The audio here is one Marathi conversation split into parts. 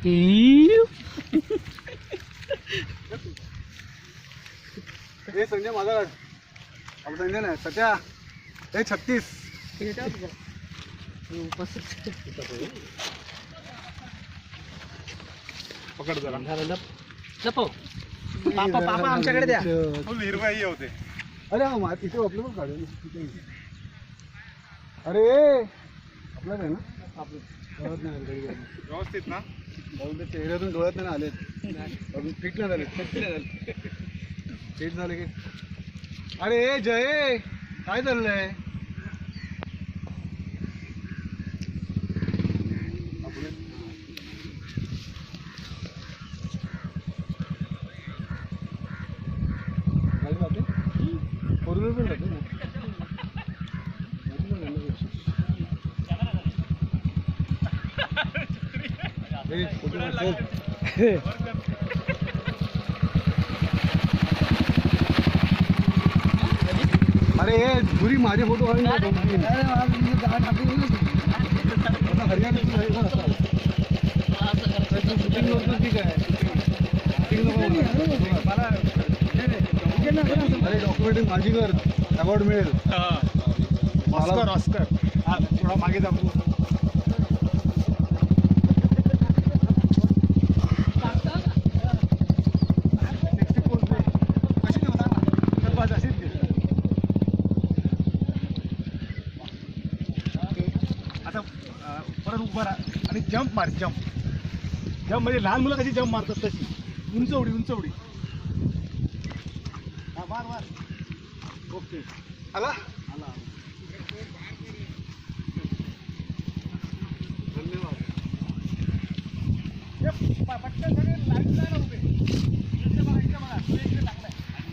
हे संजय माझा आपला संजय नाही सध्या हे 36 पकड जरा पापा आमच्याकडे द्या. हिरवाई होते. अरे हा तिथे आपलं पण काढू. अरे आपलं आहे ना आपलं डोळ्यात नाही व्यवस्थित ना चेहऱ्यातून डोळ्यात नाही आले अजून फिट नाही झाले फिट झाले की. अरे जय काय चाललंय पण राहते ना अरे धुरी माझे फोटो काढून ठीक आहे अरे डॉक्युमेंटरी माझी कर अवॉर्ड मिळेल ऑस्कर ऑस्कर हा थोडा मागे दाखवू आता परत उभा राहा आणि जम्प मार जम्प जम्प म्हणजे लहान मुलं कशी जम्प मारतात तशी उंच उडी हा मार मार ओके आला आला धन्यवाद पटकन सगळे लाईन ना उभे इकडे बघा इकडे लागलाय फोटो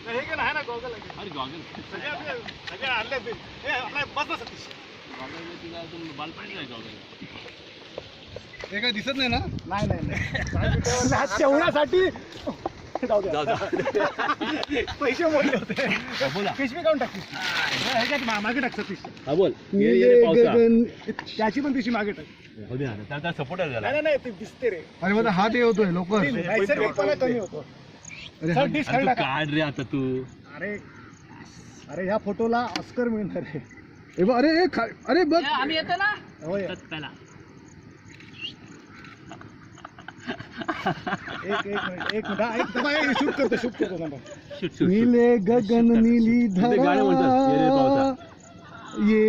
एकदम मजा नाही हे काय दिसत नाही ना नाही तेवढ्यासाठी पैसे मोडले होते पिशवी काढून टाकते मागे टाकतात पिशवी बोल त्याची पण पिशवी मागे टाक सपोर्ट नाही ते दिसते रे अरे माझा हात हे होतोय लवकर नैसर्गिकपणा कमी होतो काढ रे आता तू अरे अरे ह्या फोटोला ऑस्कर मिळणार आहे अरे अरे बघ आम्ही येतो ना पहिला एक मिनिट शूट करतो नीले गगन नीली धरा ये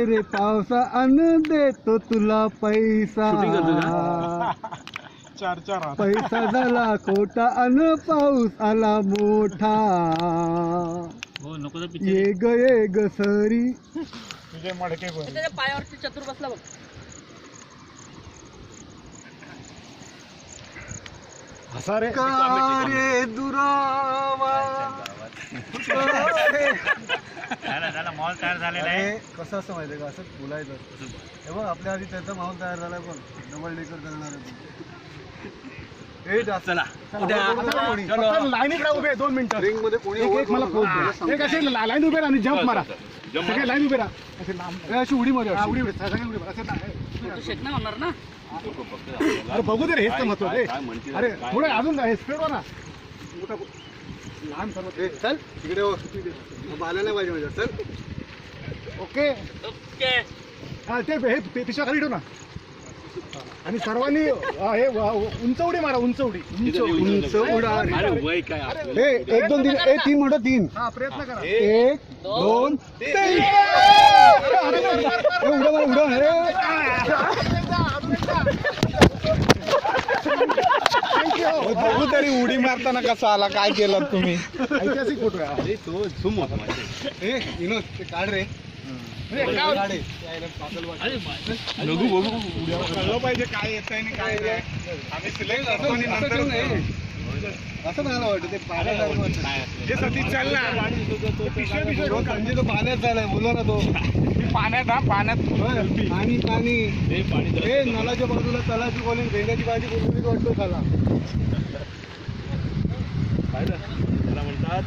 रे पावसा अन देतो तुला पैसा पैसा झाला खोटा अन पाऊस आला मोठा ये ग सरी तुझे मडके पायावरती चतुर बसला बघ रे दुरावा माहोल तयार झालेला आहे कसं असं माहितीये का असं बोलायचं हे बघ आपल्या आधी त्याचा माहोल तयार झालाय पण डबल डेकर करणार लाईनीत उभे 2 मिनिटं रिंग मध्ये कोणी मला कसे लाईन उभे आणि जम्प मारा सगळे लाईन उभे राहा अशी उडी मारा उडी होणार ना अरे बघू दे रे हेच महत्व आहे अरे थोडं अजून स्पीड हो ना लहान सर्व चल तिकडे आला नाही पाहिजे माझ्या चल ओके ओके हा ते पिशा खाली ठेव ना आणि सर्वांनी हे उंच उडी मारा, उंच उडी. उंच उडा. वय काय 1 2 3 3 म्हणतो 3. हा प्रयत्न करा. 1 2 3. उड्या मारा, उड्या तरी उडी मारताना कसा आला, काय केलं तुम्ही? ऐतिहासिक फोटो आहे तो झूम होता विनोद ते काढ रे. बघू बघू कळलं पाहिजे काय येत आहे काय नाही. आम्ही सिलेक्ट करतो आणि नंतर असं मला वाटतं ते पाण्यात जे सतीश चालला म्हणजे तो पाण्यात चाललाय, बोलला ना तो. पाण्यात पाण्यात पाणी पाणी हे नळाच्या बाजूला तलाची कॉलिंग भेंड्याची भाजी बोलून वाटतो खाला. त्याला म्हणतात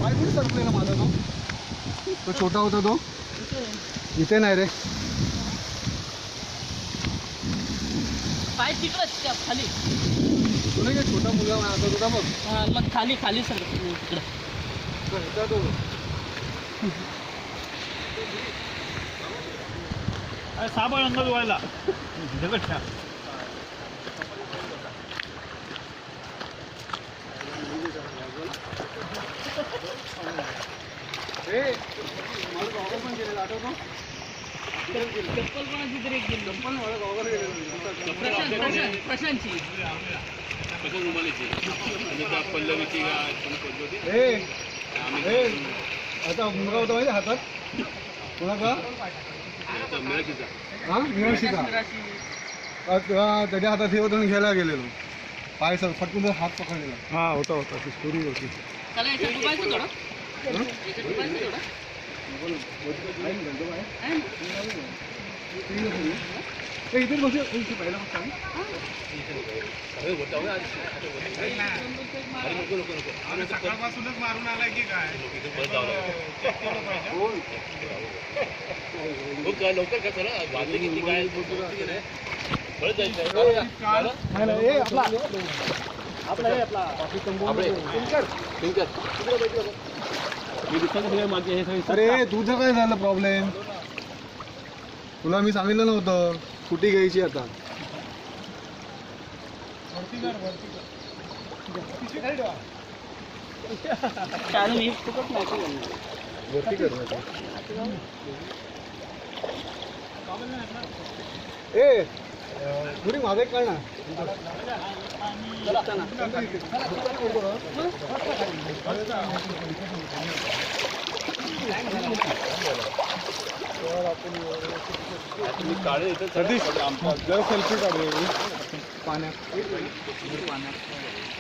पाय कुठे सरकलेला माझा तो छोटा होता तो इथे नाही रे. पाय तिकडच त्या खाली. तुला काय छोटा मुलगा आता तुझा बघ. मग खाली खाली सर तिकडं. साबळ अंग धुवायला दगड ठेवा. पण गेलेला आठवतो. चप्पल कोणाची तरी गेली. प्रशांतची. पल्लवीची आता मुलगा होता माहिती हातात कोणाचा? हा मिराशीचा. त्याच्या हातात हे होतं घ्यायला गेलेलो. पाय सर फटकून हात पकडलेला. हा होता होता ती स्टोरी होती. त्याला याच्यात डुबायचं थोडं. याच्यात डुबायचं थोडं. इथेच बसू पहिला सकाळपासूनच मारून आलाय की काय? लवकर का चला वाजले किती काय बरं जायचं अरे तुझं काय झालं प्रॉब्लेम? तुला मी सांगितलं नव्हतं स्कूटी घ्यायची आता. मी फुकट नाही वरती कर. ए थोडी माझं एक कळणार. सतीश जरा सेल्फी काढूया पाण्यात